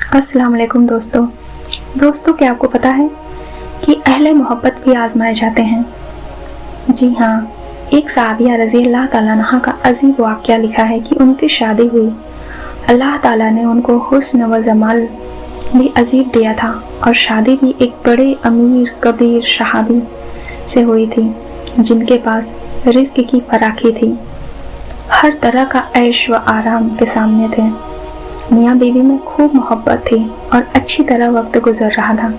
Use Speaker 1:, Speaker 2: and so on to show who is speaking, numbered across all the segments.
Speaker 1: अस्सलाम वालेकुम दोस्तों, क्या आपको पता है कि अहले मोहब्बत भी आजमाए जाते हैं? जी हाँ, एक साहबिया रज़ी अल्लाह ताला अन्हा का अजीब वाक़या लिखा है कि उनकी शादी हुई। अल्लाह ताला ने उनको हुस्न व जमाल भी अजीब दिया था और शादी भी एक बड़े अमीर कबीर सहाबी से हुई थी जिनके पास रिज़्क़ की फराखी थी, हर तरह का ऐश व आराम के सामने थे। मियाँ बीवी में खूब मोहब्बत थी और अच्छी तरह वक्त गुजर रहा था।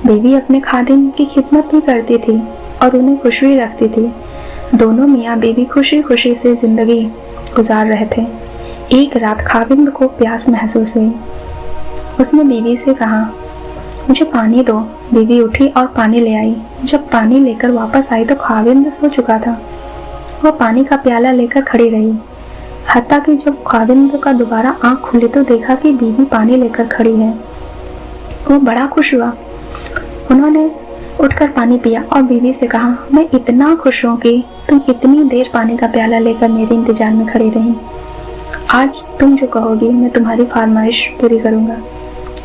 Speaker 1: बीवी अपने खादिम की खिदमत भी करती थी और उन्हें खुश भी रखती थी। दोनों मियाँ बीवी खुशी खुशी से जिंदगी गुजार रहे थे। एक रात खाविंद को प्यास महसूस हुई। उसने बीवी से कहा, मुझे पानी दो। बीवी उठी और पानी ले आई। जब पानी लेकर वापस आई तो खाविंद सो चुका था। वह पानी का प्याला लेकर खड़ी रही, हत्ता कि जब खाविंद का दोबारा आंख खुली तो देखा कि बीवी पानी लेकर खड़ी है। वो बड़ा खुश हुआ। उन्होंने उठकर पानी पिया और बीवी से कहा, मैं इतना खुश हूँ कि तुम इतनी देर पानी का प्याला लेकर मेरे इंतजार में खड़ी रही। आज तुम जो कहोगी मैं तुम्हारी फरमाइश पूरी करूँगा।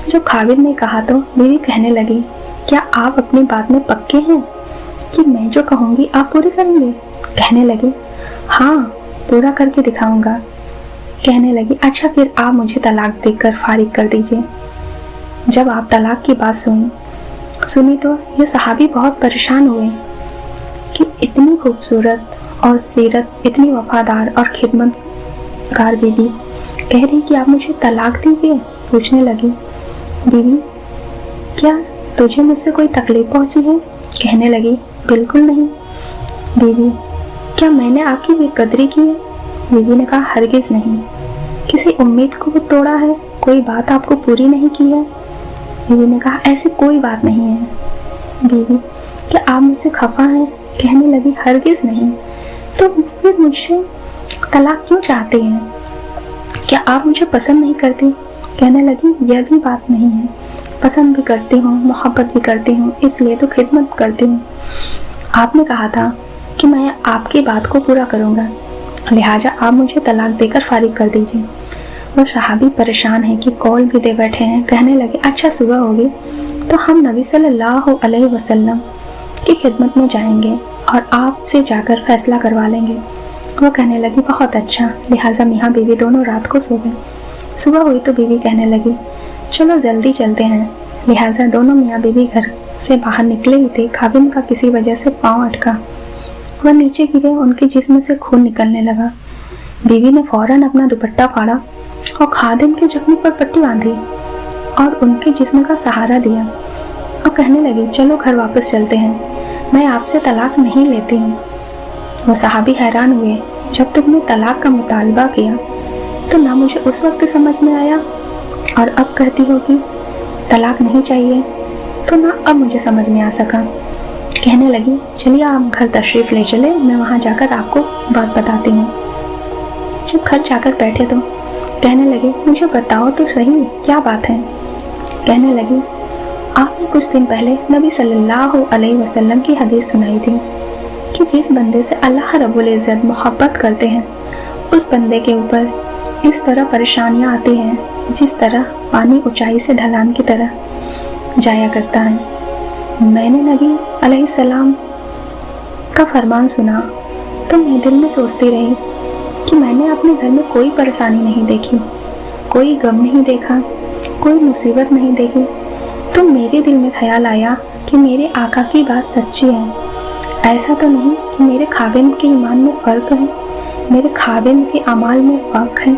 Speaker 1: जब खाविंद ने कहा तो बीवी कहने लगी, क्या आप अपनी बात में पक्के हैं कि मैं जो कहूँगी आप पूरी करेंगे? कहने लगी, हाँ, पूरा करके दिखाऊंगा। कहने लगी, अच्छा फिर आप मुझे तलाक देकर फारिग कर दीजिए। जब आप तलाक की बात सुनी तो ये सहाबी बहुत परेशान हुए कि इतनी खूबसूरत और सीरत, इतनी वफादार और खिदमतगार बीवी कह रही कि आप मुझे तलाक दीजिए। पूछने लगी, बीवी क्या तुझे मुझसे कोई तकलीफ पहुंची है? कहने लगी, बिल्कुल नहीं। बीवी, क्या मैंने आपकी बेकदरी की है? बीवी ने कहा, हरगिज नहीं। किसी उम्मीद को तोड़ा है? कोई बात आपको पूरी नहीं की है? बीवी ने कहा, ऐसी कोई बात नहीं है। बीवी, क्या आप मुझसे खफा हैं? कहने लगी, हरगिज नहीं। तो फिर मुझसे तलाक क्यों चाहते हैं? क्या आप मुझे पसंद नहीं करती? कहने लगी, यह भी बात नहीं है। पसंद भी करती हूँ, मोहब्बत भी करती हूँ, इसलिए तो खिदमत करती हूँ। आपने कहा था कि मैं आपकी बात को पूरा करूंगा, लिहाजा आप मुझे तलाक देकर फारिग कर दीजिए। वह सहाबी परेशान है कि कॉल भी दे बैठे हैं। कहने लगे, अच्छा सुबह होगी तो हम नबी सल्लल्लाहु अलैहि वसल्लम की खिदमत में जाएंगे और आपसे जाकर फैसला करवा लेंगे। वह कहने लगी, बहुत अच्छा। लिहाजा मियाँ बीवी दोनों रात को सो गए। सुबह हुई तो बीवी कहने लगी, चलो जल्दी चलते हैं। लिहाजा दोनों मियाँ बीवी घर से बाहर निकले ही थे। खाविंद का किसी वजह से पाँव अटका, वह नीचे गिरे, उनके जिस्म से खून निकलने लगा। बीवी ने फौरन अपना दुपट्टा फाड़ा और खादिम के जख्म पर पट्टी बांधी और उनके जिस्म का सहारा दिया और कहने लगी, चलो घर वापस चलते हैं, मैं आपसे तलाक नहीं लेती हूँ। वह सहाबी हैरान हुए, जब तुमने तलाक का मुतालबा किया तो ना मुझे उस वक्त समझ में आया और अब कहती हो कि तलाक नहीं चाहिए, तो ना अब मुझे समझ में आ सका। कहने लगी, चलिए आप घर तशरीफ़ ले चले, मैं वहाँ जाकर आपको बात बताती हूँ। जब घर जाकर बैठे तो कहने लगे, मुझे बताओ तो सही क्या बात है? कहने लगी, आपने कुछ दिन पहले नबी सल्लल्लाहु अलैहि वसल्लम की हदीस सुनाई थी कि जिस बंदे से अल्लाह रब्बुल इज़्ज़त मोहब्बत करते हैं उस बंदे के ऊपर इस तरह परेशानियाँ आती हैं जिस तरह पानी ऊंचाई से ढलान की तरह जाया करता है। मैंने नबी अलैहिस्सलाम का फरमान सुना तो मैं दिल में सोचती रही कि मैंने अपने घर में कोई परेशानी नहीं देखी, कोई गम नहीं देखा, कोई मुसीबत नहीं देखी। तो मेरे दिल में ख्याल आया कि मेरे आका की बात सच्ची है। ऐसा तो नहीं कि मेरे खाविंद के ईमान में फ़र्क है, मेरे खाविंद के अमाल में फ़र्क है।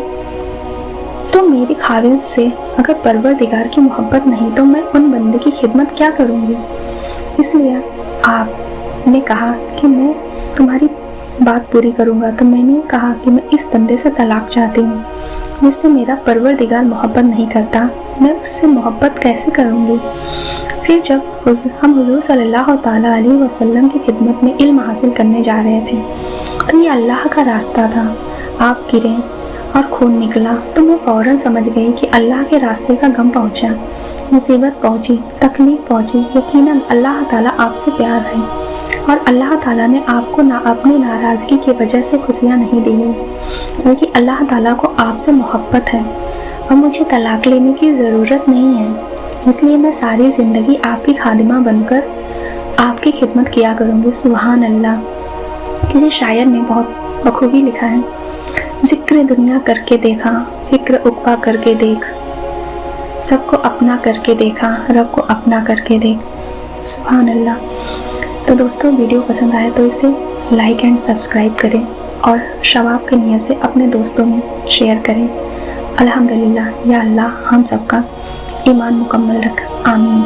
Speaker 1: तो मेरी खाविंद से अगर परवरदिगार की मोहब्बत नहीं तो मैं उन बंदे की खिदमत क्या करूँगी? इसलिए आपने कहा कि मैं तुम्हारी बात पूरी करूँगा, तो मैंने कहा कि मैं इस बंदे से तलाक चाहती हूँ जिससे मेरा परवरदिगार मोहब्बत नहीं करता, मैं उससे मोहब्बत कैसे करूँगी? फिर जब हम हुज़ूर सल्लल्लाहु ताला अलैहि वसल्लम की खिदमत में इल्म हासिल करने जा रहे थे तो ये अल्लाह का रास्ता था। आप गिरे और खून निकला तो मैं फौरन समझ गई कि अल्लाह के रास्ते का गम पहुंचा, मुसीबत पहुंची, तकलीफ पहुंची। यकीनन अल्लाह ताला आपसे प्यार है और अल्लाह ताला ने आपको अपनी नाराज़गी की वजह से खुशियाँ नहीं दी हैं, बल्कि अल्लाह ताला को आपसे मोहब्बत है। اب مجھے طلاق لینے کی ضرورت نہیں ہے، اس لیے میں ساری زندگی آپ کی خادمہ بن کر آپ کی خدمت کیا کروں گی۔ سبحان اللہ۔ کسی شاعر نے بہت بخوبی لکھا ہے، ذکر دنیا کر کے دیکھا، فکر عقبیٰ کر کے دیکھ، سب کو اپنا کر کے دیکھا، رب کو اپنا کر کے دیکھ۔ سبحان اللہ۔ تو دوستوں، ویڈیو پسند آئے تو اسے لائک اینڈ سبسکرائب کریں اور ثواب کی نیت سے اپنے دوستوں میں شیئر کریں۔ الحمدللہ، یا اللہ ہم سب کا ایمان مکمل رکھ، آمین۔